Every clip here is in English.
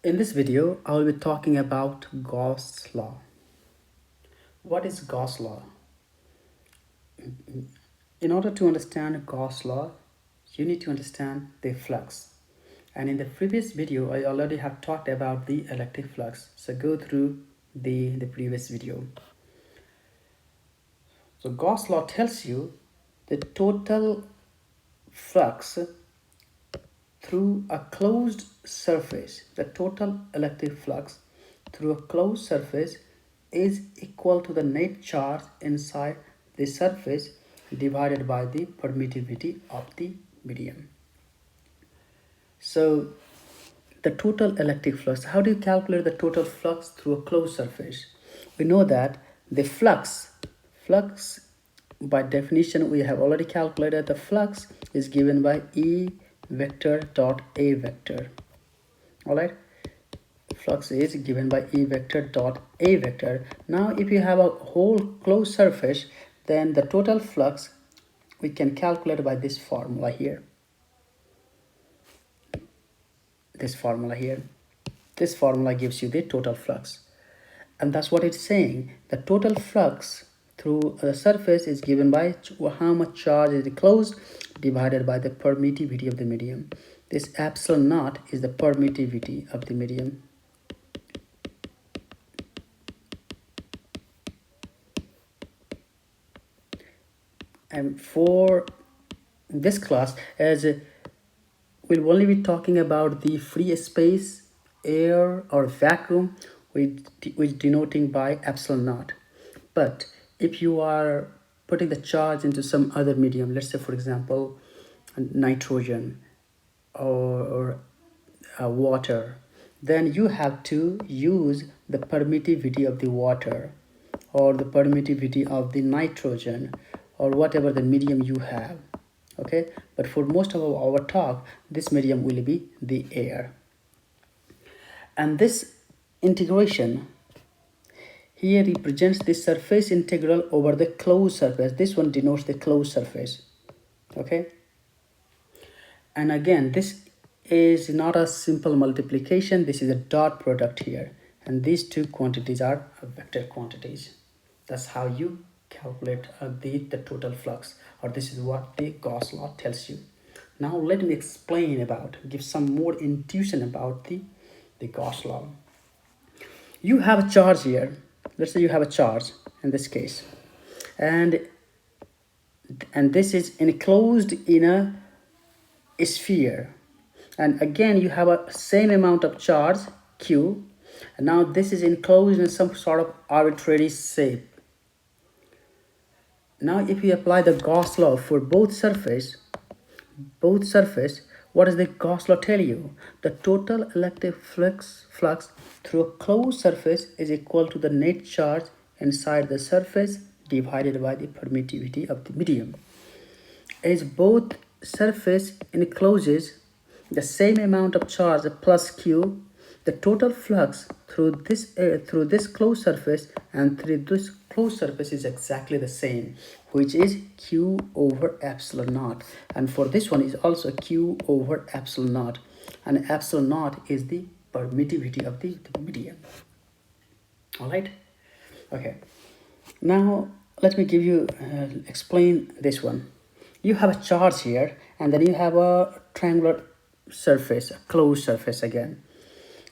In this video, I will be talking about Gauss law. What is Gauss law? In order to understand Gauss law, you need to understand the flux. And in the previous video, I already have talked about the electric flux. So go through the previous video. So Gauss law tells you the total flux through a closed surface, the total electric flux through a closed surface is equal to the net charge inside the surface divided by the permittivity of the medium. So the total electric flux, how do you calculate the total flux through a closed surface? We know that the flux by definition, we have already calculated the flux is given by E vector dot A vector. All right, flux is given by E vector dot A vector. Now if you have a whole closed surface, then the total flux we can calculate by this formula here. This formula gives you the total flux, and that's what it's saying. The total flux through the surface is given by how much charge is closed divided by the permittivity of the medium. This epsilon naught is the permittivity of the medium. And for this class, as we'll only be talking about the free space, air or vacuum, which denoting by epsilon naught. But if you are putting the charge into some other medium, let's say for example nitrogen or water, then you have to use the permittivity of the water or the permittivity of the nitrogen or whatever the medium you have. Okay, but for most of our talk, this medium will be the air. And this integration here represents the surface integral over the closed surface. This one denotes the closed surface. Okay, and again, this is not a simple multiplication. This is a dot product here, and these two quantities are vector quantities. That's how you calculate the total flux, or this is what the Gauss law tells you. Now let me give some more intuition about the Gauss law. You have a charge here. Let's say you have a charge in this case, and this is enclosed in a sphere, and again you have a same amount of charge Q, and now this is enclosed in some sort of arbitrary shape. Now if we apply the Gauss law for both surface, what does the Gauss law tell you? The total electric flux through a closed surface is equal to the net charge inside the surface divided by the permittivity of the medium. As both surface encloses the same amount of charge plus Q, the total flux through this closed surface and through this closed surface is exactly the same, which is Q over epsilon naught. And for this one is also Q over epsilon naught, and epsilon naught is the permittivity of the medium. All right. Okay. Now let me explain this one. You have a charge here, and then you have a triangular surface, a closed surface again.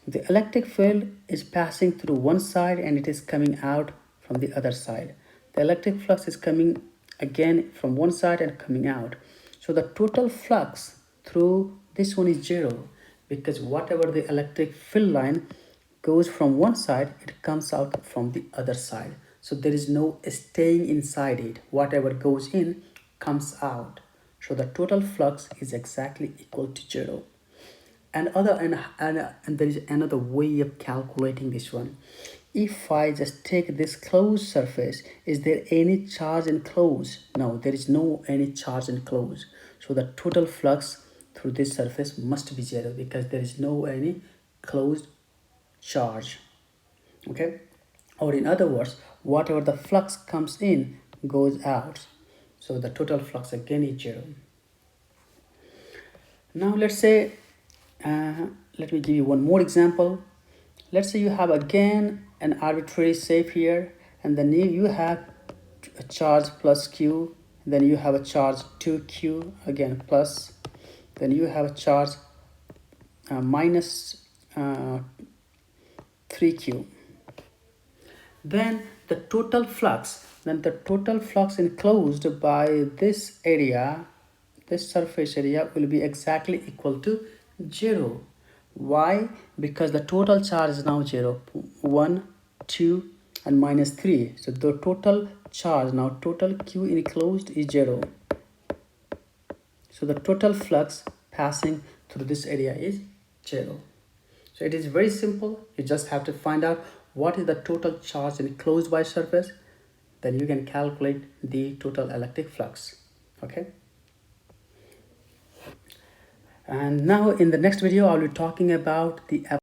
The electric field is passing through one side and it is coming out from the other side. The electric flux is coming again from one side and coming out. So the total flux through this one is 0, because whatever the electric field line goes from one side, it comes out from the other side. So there is no staying inside it. Whatever goes in comes out. So the total flux is exactly equal to 0. And there is another way of calculating this one. If I just take this closed surface, is there any charge enclosed? No, there is no any charge enclosed. So the total flux through this surface must be 0, because there is no any closed charge. Okay, or in other words, whatever the flux comes in goes out. So the total flux again is 0. Now let's say let me give you one more example. Let's say you have again an arbitrary shape here, and then you have a charge plus q, then you have a charge 2q again plus, then you have a charge minus 3q. Then the total flux enclosed by this area, this surface area, will be exactly equal to 0. Why? Because the total charge is now 0, 1, 2 and minus 3. So the total charge, now total q enclosed is 0. So the total flux passing through this area is 0. So it is very simple. You just have to find out what is the total charge enclosed by surface. Then you can calculate the total electric flux. Okay. And now in the next video, I'll be talking about the